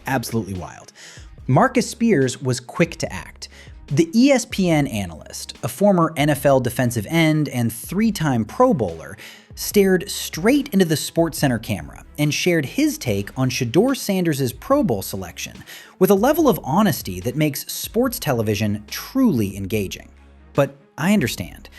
absolutely wild. Marcus Spears was quick to act. The ESPN analyst, a former NFL defensive end and three-time Pro Bowler, stared straight into the SportsCenter camera and shared his take on Shedeur Sanders' Pro Bowl selection with a level of honesty that makes sports television truly engaging. But I understand.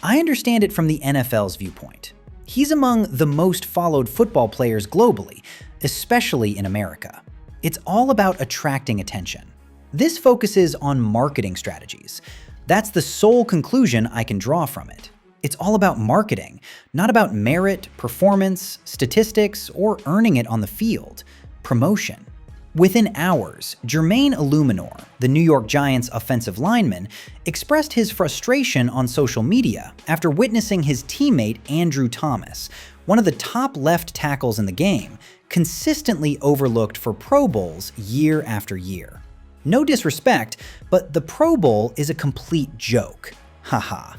I understand it from the NFL's viewpoint. He's among the most followed football players globally, especially in America. It's all about attracting attention. This focuses on marketing strategies. That's the sole conclusion I can draw from it. It's all about marketing, not about merit, performance, statistics, or earning it on the field. Promotion. Within hours, Spears and Eluemunor, the New York Giants offensive lineman, expressed his frustration on social media after witnessing his teammate Andrew Thomas, one of the top left tackles in the game, consistently overlooked for Pro Bowls year after year. No disrespect, but the Pro Bowl is a complete joke. Haha.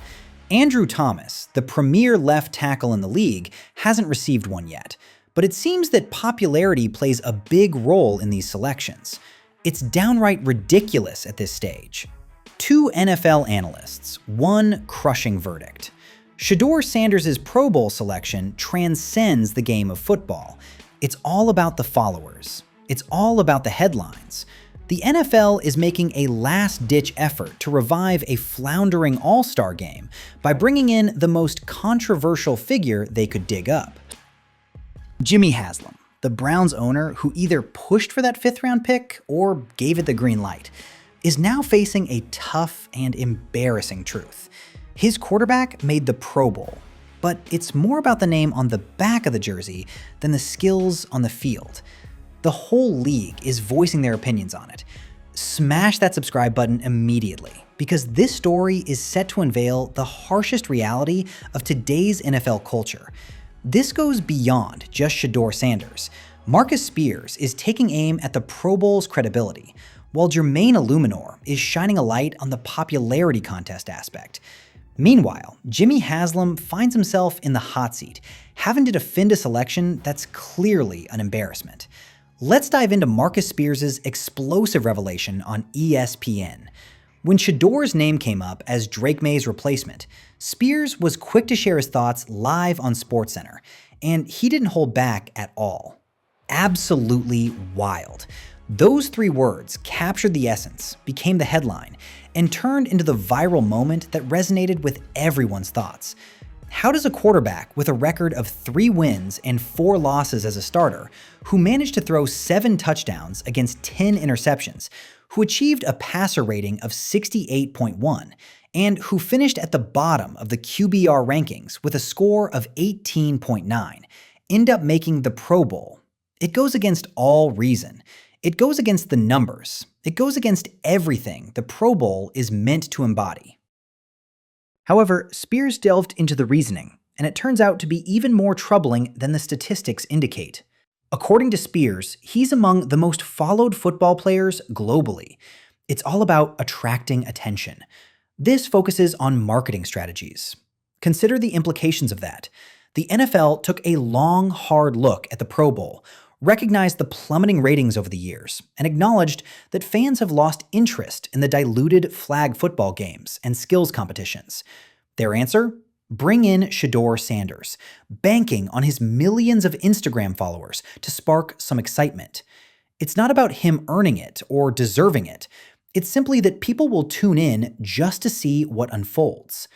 Andrew Thomas, the premier left tackle in the league, hasn't received one yet, but it seems that popularity plays a big role in these selections. It's downright ridiculous at this stage. Two NFL analysts, one crushing verdict. Shedeur Sanders' Pro Bowl selection transcends the game of football. It's all about the followers. It's all about the headlines. The NFL is making a last-ditch effort to revive a floundering all-star game by bringing in the most controversial figure they could dig up. Jimmy Haslam, the Browns owner who either pushed for that fifth-round pick or gave it the green light, is now facing a tough and embarrassing truth. His quarterback made the Pro Bowl, but it's more about the name on the back of the jersey than the skills on the field. The whole league is voicing their opinions on it. Smash that subscribe button immediately, because this story is set to unveil the harshest reality of today's NFL culture. This goes beyond just Shedeur Sanders. Marcus Spears is taking aim at the Pro Bowl's credibility, while Spears and Eluemunor is shining a light on the popularity contest aspect. Meanwhile, Jimmy Haslam finds himself in the hot seat, having to defend a selection that's clearly an embarrassment. Let's dive into Marcus Spears' explosive revelation on ESPN. When Shedeur's name came up as Drake May's replacement, Spears was quick to share his thoughts live on SportsCenter, and he didn't hold back at all. Absolutely wild. Those three words captured the essence, became the headline, and turned into the viral moment that resonated with everyone's thoughts. How does a quarterback with a record of 3 wins and 4 losses as a starter, who managed to throw 7 touchdowns against 10 interceptions, who achieved a passer rating of 68.1, and who finished at the bottom of the QBR rankings with a score of 18.9, end up making the Pro Bowl? It goes against all reason. It goes against the numbers. It goes against everything the Pro Bowl is meant to embody. However, Spears delved into the reasoning, and it turns out to be even more troubling than the statistics indicate. According to Spears, he's among the most followed football players globally. It's all about attracting attention. This focuses on marketing strategies. Consider the implications of that. The NFL took a long, hard look at the Pro Bowl, recognized the plummeting ratings over the years, and acknowledged that fans have lost interest in the diluted flag football games and skills competitions. Their answer? Bring in Shedeur Sanders, banking on his millions of Instagram followers to spark some excitement. It's not about him earning it or deserving it. It's simply that people will tune in just to see what unfolds.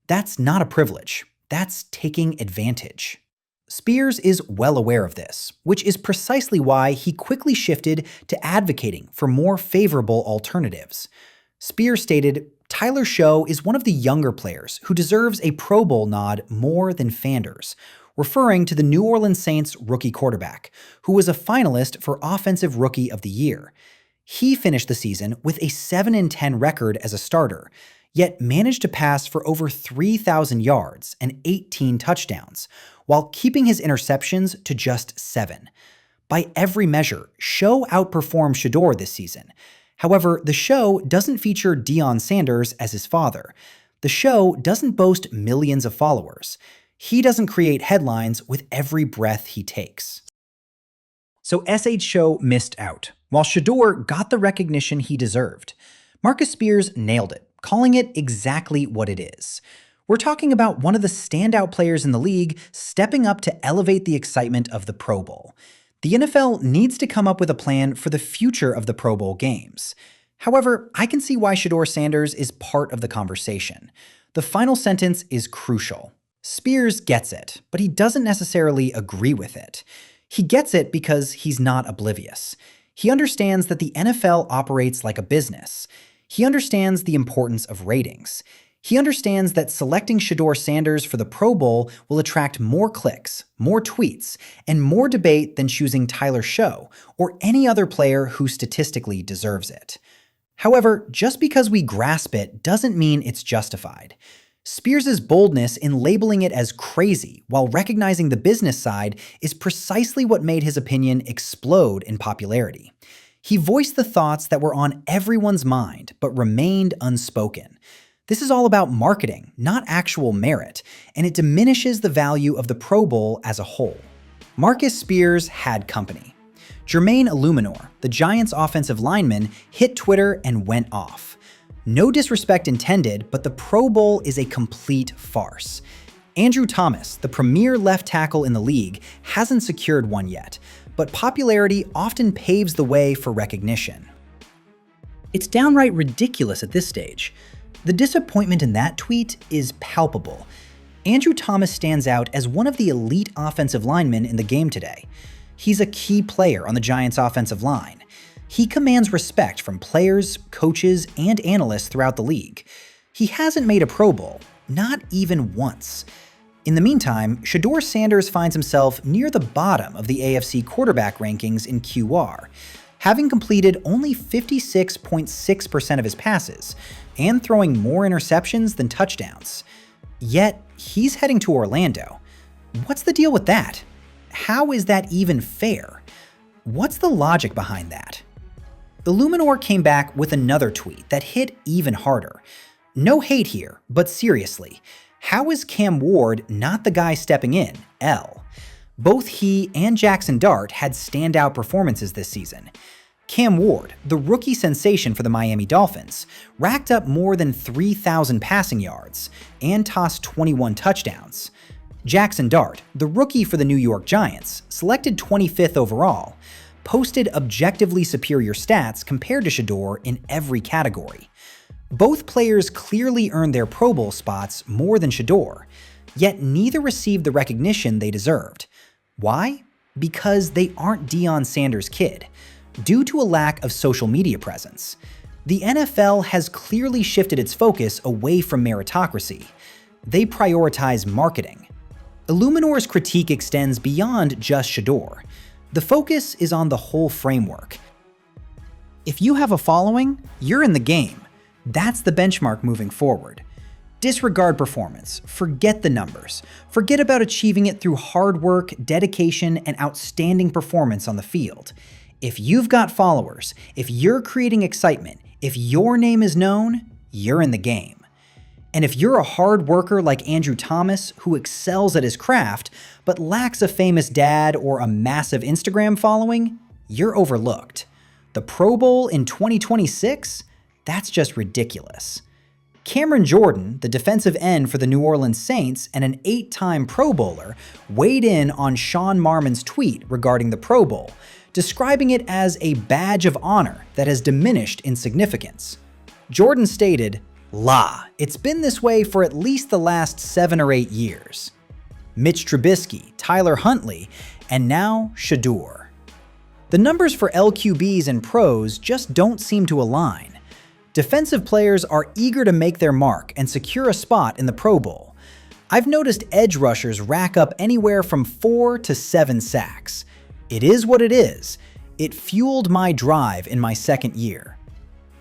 That's not a privilege. That's taking advantage. Spears is well aware of this, which is precisely why he quickly shifted to advocating for more favorable alternatives. Spears stated, "Tyler Show is one of the younger players who deserves a Pro Bowl nod more than Fanders," referring to the New Orleans Saints rookie quarterback, who was a finalist for Offensive Rookie of the Year. He finished the season with a 7-10 record as a starter, yet managed to pass for over 3,000 yards and 18 touchdowns, while keeping his interceptions to just 7. By every measure, Show outperformed Shedeur this season. However, the Show doesn't feature Deion Sanders as his father. The Show doesn't boast millions of followers. He doesn't create headlines with every breath he takes. So SH Show missed out. while Shedeur got the recognition he deserved. Marcus Spears nailed it, calling it exactly what it is. We're talking about one of the standout players in the league stepping up to elevate the excitement of the Pro Bowl. The NFL needs to come up with a plan for the future of the Pro Bowl games. However, I can see why Shedeur Sanders is part of the conversation. The final sentence is crucial. Spears gets it, but he doesn't necessarily agree with it. He gets it because he's not oblivious. He understands that the NFL operates like a business. He understands the importance of ratings. He understands that selecting Shedeur Sanders for the Pro Bowl will attract more clicks, more tweets, and more debate than choosing Tyler Show or any other player who statistically deserves it. However, just because we grasp it doesn't mean it's justified. Spears' boldness in labeling it as crazy while recognizing the business side is precisely what made his opinion explode in popularity. He voiced the thoughts that were on everyone's mind but remained unspoken. This is all about marketing, not actual merit, and it diminishes the value of the Pro Bowl as a whole. Marcus Spears had company. Spears and Eluemunor, the Giants' offensive lineman, hit Twitter and went off. No disrespect intended, but the Pro Bowl is a complete farce. Andrew Thomas, the premier left tackle in the league, hasn't secured one yet, but popularity often paves the way for recognition. It's downright ridiculous at this stage. The disappointment in that tweet is palpable. Andrew Thomas stands out as one of the elite offensive linemen in the game today. He's a key player on the Giants' offensive line. He commands respect from players, coaches, and analysts throughout the league. He hasn't made a Pro Bowl, not even once. In the meantime, Shedeur Sanders finds himself near the bottom of the AFC quarterback rankings in QR, having completed only 56.6% of his passes, and throwing more interceptions than touchdowns. Yet, he's heading to Orlando. What's the deal with that? How is that even fair? What's the logic behind that? Eluemunor came back with another tweet that hit even harder. No hate here, but seriously, how is Cam Ward not the guy stepping in, L? Both he and Jackson Dart had standout performances this season. Cam Ward, the rookie sensation for the Miami Dolphins, racked up more than 3,000 passing yards and tossed 21 touchdowns. Jackson Dart, the rookie for the New York Giants, selected 25th overall, posted objectively superior stats compared to Shedeur in every category. Both players clearly earned their Pro Bowl spots more than Shedeur, yet neither received the recognition they deserved. Why? Because they aren't Deion Sanders' kid. Due to a lack of social media presence. The NFL has clearly shifted its focus away from meritocracy. They prioritize marketing. Eluemunor's critique extends beyond just Shedeur. The focus is on the whole framework. If you have a following, you're in the game. That's the benchmark moving forward. Disregard performance, forget the numbers, forget about achieving it through hard work, dedication, and outstanding performance on the field. If you've got followers, if you're creating excitement, if your name is known, you're in the game. And if you're a hard worker like Andrew Thomas who excels at his craft but lacks a famous dad or a massive Instagram following, you're overlooked. The Pro Bowl in 2026? That's just ridiculous. Cameron Jordan, the defensive end for the New Orleans Saints and an 8-time Pro Bowler, weighed in on Sean Marmon's tweet regarding the Pro Bowl, describing it as a badge of honor that has diminished in significance. Jordan stated, "It's been this way for at least the last 7 or 8 years. Mitch Trubisky, Tyler Huntley, and now Shedeur. The numbers for LQBs and pros just don't seem to align. Defensive players are eager to make their mark and secure a spot in the Pro Bowl. I've noticed edge rushers rack up anywhere from 4 to 7 sacks. It is what it is. It fueled my drive in my second year."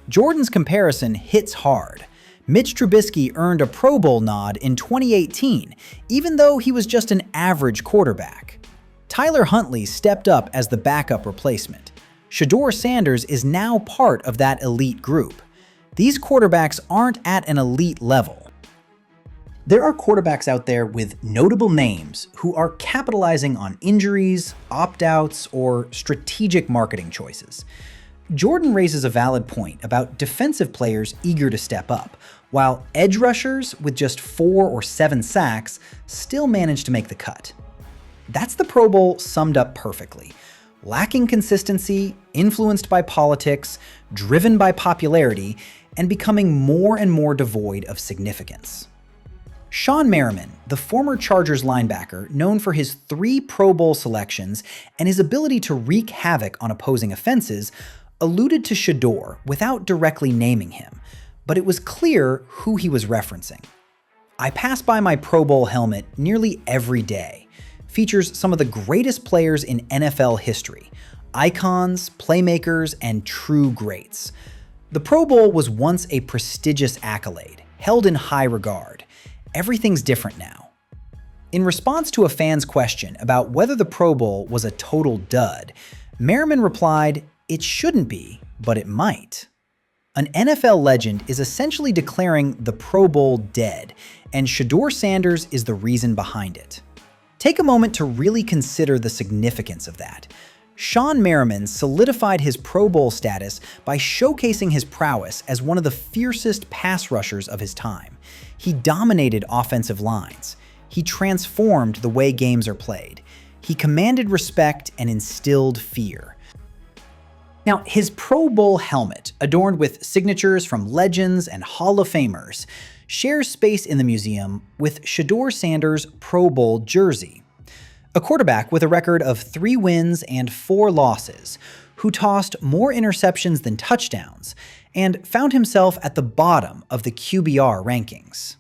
Jordan's comparison hits hard. Mitch Trubisky earned a Pro Bowl nod in 2018, even though he was just an average quarterback. Tyler Huntley stepped up as the backup replacement. Shedeur Sanders is now part of that elite group. These quarterbacks aren't at an elite level. There are quarterbacks out there with notable names who are capitalizing on injuries, opt-outs, or strategic marketing choices. Jordan raises a valid point about defensive players eager to step up, while edge rushers with just 4 or 7 sacks still manage to make the cut. That's the Pro Bowl summed up perfectly. Lacking consistency, influenced by politics, driven by popularity, and becoming more and more devoid of significance. Shawne Merriman, the former Chargers linebacker known for his 3 Pro Bowl selections and his ability to wreak havoc on opposing offenses, alluded to Shedeur without directly naming him, but it was clear who he was referencing. "I pass by my Pro Bowl helmet nearly every day. Features some of the greatest players in NFL history, icons, playmakers, and true greats. The Pro Bowl was once a prestigious accolade, held in high regard. Everything's different now." In response to a fan's question about whether the Pro Bowl was a total dud, Merriman replied, "It shouldn't be, but it might." An NFL legend is essentially declaring the Pro Bowl dead, and Shedeur Sanders is the reason behind it. Take a moment to really consider the significance of that. Shawne Merriman solidified his Pro Bowl status by showcasing his prowess as one of the fiercest pass rushers of his time. He dominated offensive lines. He transformed the way games are played. He commanded respect and instilled fear. Now, his Pro Bowl helmet, adorned with signatures from legends and Hall of Famers, shares space in the museum with Shedeur Sanders' Pro Bowl jersey. A quarterback with a record of 3 wins and 4 losses, who tossed more interceptions than touchdowns, and found himself at the bottom of the QBR rankings.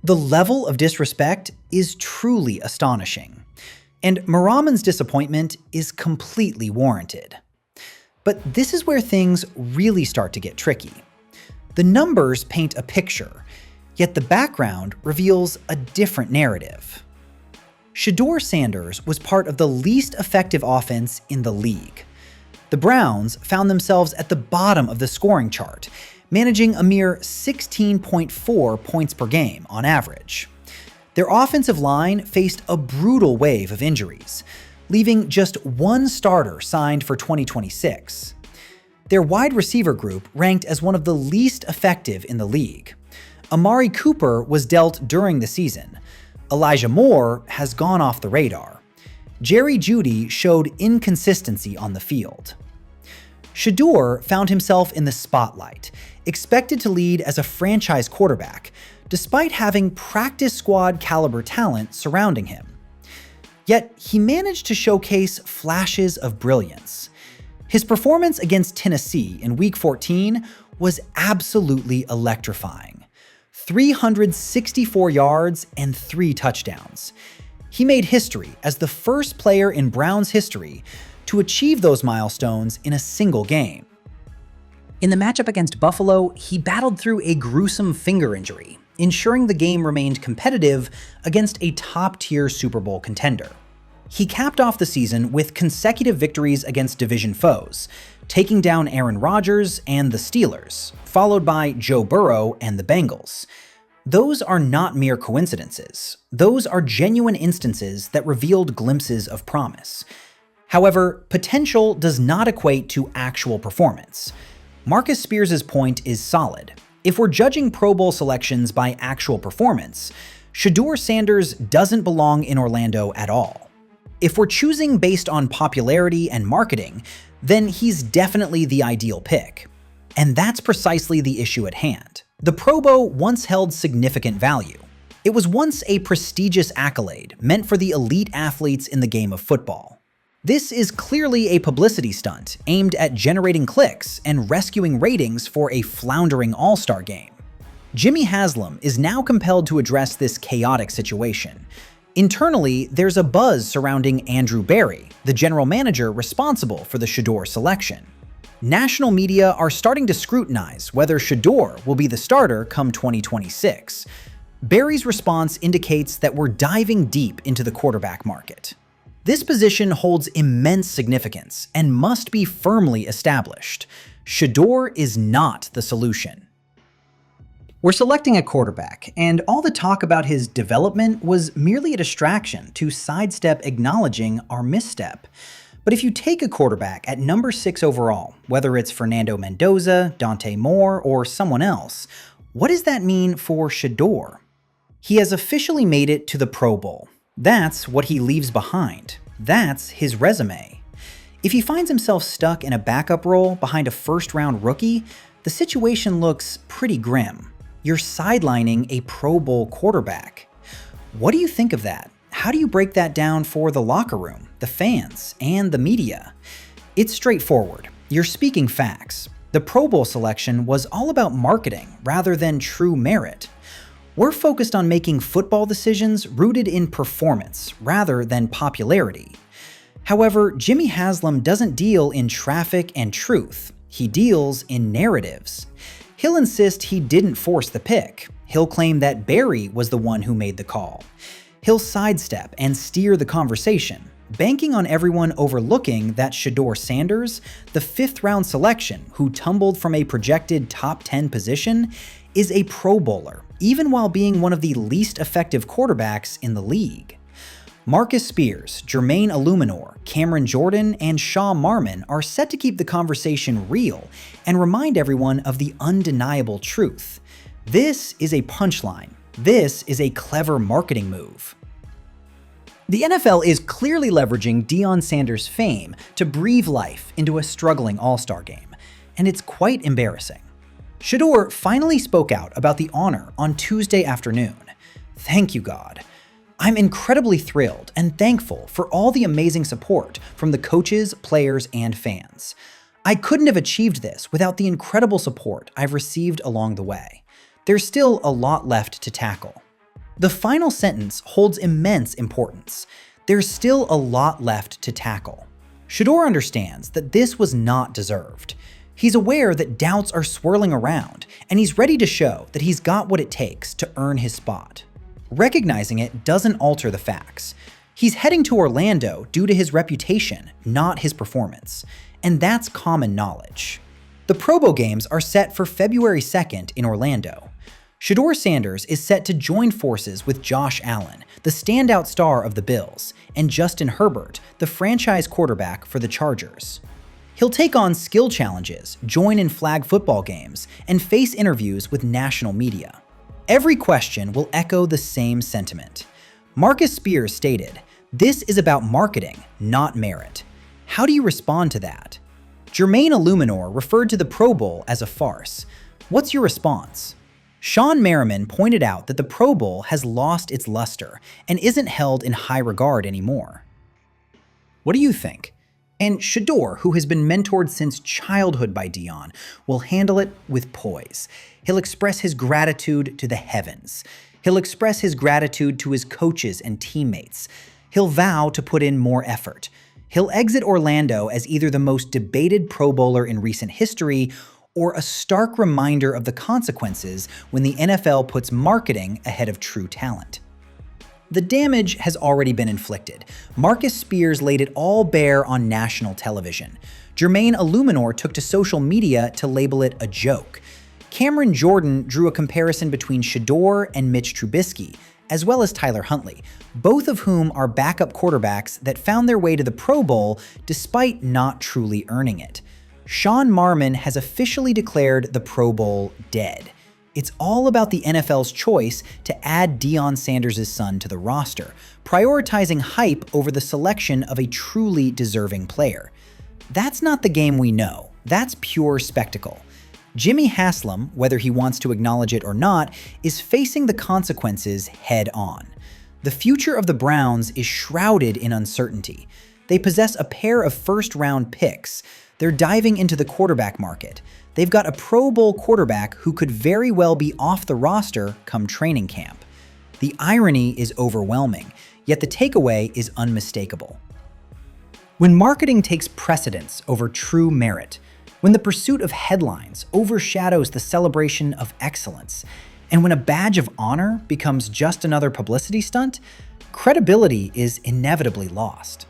The level of disrespect is truly astonishing, and Merriman's disappointment is completely warranted. But this is where things really start to get tricky. The numbers paint a picture, yet the background reveals a different narrative. Shedeur Sanders was part of the least effective offense in the league. The Browns found themselves at the bottom of the scoring chart, managing a mere 16.4 points per game on average. Their offensive line faced a brutal wave of injuries, leaving just 1 starter signed for 2026. Their wide receiver group ranked as one of the least effective in the league. Amari Cooper was dealt during the season. Elijah Moore has gone off the radar. Jerry Jeudy showed inconsistency on the field. Shedeur found himself in the spotlight, expected to lead as a franchise quarterback, despite having practice squad caliber talent surrounding him. Yet he managed to showcase flashes of brilliance. His performance against Tennessee in Week 14 was absolutely electrifying. 364 yards and 3 touchdowns. He made history as the first player in Browns history to achieve those milestones in a single game. In the matchup against Buffalo, he battled through a gruesome finger injury, ensuring the game remained competitive against a top-tier Super Bowl contender. He capped off the season with consecutive victories against division foes, taking down Aaron Rodgers and the Steelers, followed by Joe Burrow and the Bengals. Those are not mere coincidences. Those are genuine instances that revealed glimpses of promise. However, potential does not equate to actual performance. Marcus Spears' point is solid. If we're judging Pro Bowl selections by actual performance, Shedeur Sanders doesn't belong in Orlando at all. If we're choosing based on popularity and marketing, then he's definitely the ideal pick. And that's precisely the issue at hand. The Pro Bowl once held significant value. It was once a prestigious accolade meant for the elite athletes in the game of football. This is clearly a publicity stunt aimed at generating clicks and rescuing ratings for a floundering all-star game. Jimmy Haslam is now compelled to address this chaotic situation. Internally, there's a buzz surrounding Andrew Berry, the general manager responsible for the Shedeur selection. National media are starting to scrutinize whether Shedeur will be the starter come 2026. Berry's response indicates that we're diving deep into the quarterback market. This position holds immense significance and must be firmly established. Shedeur is not the solution. We're selecting a quarterback, and all the talk about his development was merely a distraction to sidestep acknowledging our misstep. But if you take a quarterback at number 6 overall, whether it's Fernando Mendoza, Dante Moore, or someone else, what does that mean for Shedeur? He has officially made it to the Pro Bowl. That's what he leaves behind. That's his resume. If he finds himself stuck in a backup role behind a first-round rookie, the situation looks pretty grim. You're sidelining a Pro Bowl quarterback. What do you think of that? How do you break that down for the locker room, the fans, and the media? It's straightforward. You're speaking facts. The Pro Bowl selection was all about marketing rather than true merit. We're focused on making football decisions rooted in performance rather than popularity. However, Jimmy Haslam doesn't deal in traffic and truth. He deals in narratives. He'll insist he didn't force the pick. He'll claim that Barry was the one who made the call. He'll sidestep and steer the conversation, banking on everyone overlooking that Shedeur Sanders, the 5th-round selection who tumbled from a projected top 10 position, is a Pro Bowler, even while being one of the least effective quarterbacks in the league. Marcus Spears, Spears and Eluemunor, Cameron Jordan, and Sean Marmon are set to keep the conversation real and remind everyone of the undeniable truth. This is a punchline. This is a clever marketing move. The NFL is clearly leveraging Deion Sanders' fame to breathe life into a struggling All-Star game, and it's quite embarrassing. Shedeur finally spoke out about the honor on Tuesday afternoon. Thank you, God. I'm incredibly thrilled and thankful for all the amazing support from the coaches, players, and fans. I couldn't have achieved this without the incredible support I've received along the way. There's still a lot left to tackle. The final sentence holds immense importance. There's still a lot left to tackle. Shedeur understands that this was not deserved. He's aware that doubts are swirling around, and he's ready to show that he's got what it takes to earn his spot. Recognizing it doesn't alter the facts. He's heading to Orlando due to his reputation, not his performance, and that's common knowledge. The Pro Bowl games are set for February 2nd in Orlando. Shedeur Sanders is set to join forces with Josh Allen, the standout star of the Bills, and Justin Herbert, the franchise quarterback for the Chargers. He'll take on skill challenges, join in flag football games, and face interviews with national media. Every question will echo the same sentiment. Marcus Spears stated, "This is about marketing, not merit." How do you respond to that? Spears and Eluemunor referred to the Pro Bowl as a farce. What's your response? Sean Merriman pointed out that the Pro Bowl has lost its luster and isn't held in high regard anymore. What do you think? And Shedeur, who has been mentored since childhood by Deion, will handle it with poise. He'll express his gratitude to the heavens. He'll express his gratitude to his coaches and teammates. He'll vow to put in more effort. He'll exit Orlando as either the most debated Pro Bowler in recent history or a stark reminder of the consequences when the NFL puts marketing ahead of true talent. The damage has already been inflicted. Marcus Spears laid it all bare on national television. Spears and Eluemunor took to social media to label it a joke. Cameron Jordan drew a comparison between Shedeur and Mitch Trubisky, as well as Tyler Huntley, both of whom are backup quarterbacks that found their way to the Pro Bowl despite not truly earning it. Sean Marmon has officially declared the Pro Bowl dead. It's all about the NFL's choice to add Deion Sanders' son to the roster, prioritizing hype over the selection of a truly deserving player. That's not the game we know. That's pure spectacle. Jimmy Haslam, whether he wants to acknowledge it or not, is facing the consequences head on. The future of the Browns is shrouded in uncertainty. They possess a pair of first-round picks. They're diving into the quarterback market. They've got a Pro Bowl quarterback who could very well be off the roster come training camp. The irony is overwhelming, yet the takeaway is unmistakable. When marketing takes precedence over true merit, when the pursuit of headlines overshadows the celebration of excellence, and when a badge of honor becomes just another publicity stunt, credibility is inevitably lost.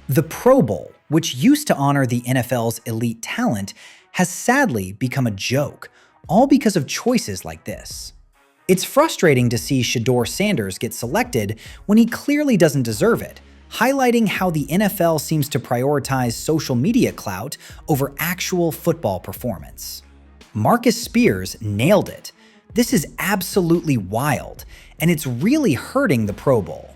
The Pro Bowl, which used to honor the NFL's elite talent, has sadly become a joke, all because of choices like this. It's frustrating to see Shedeur Sanders get selected when he clearly doesn't deserve it, highlighting how the NFL seems to prioritize social media clout over actual football performance. Marcus Spears nailed it. This is absolutely wild, and it's really hurting the Pro Bowl.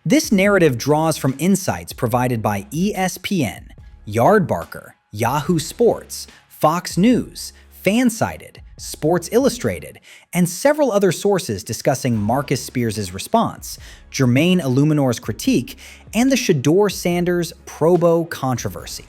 This narrative draws from insights provided by ESPN, Yardbarker, Yahoo Sports, Fox News, Fansided, Sports Illustrated, and several other sources discussing Marcus Spears' response, Spears and Eluemunor's critique, and the Shedeur Sanders Pro Bowl controversy.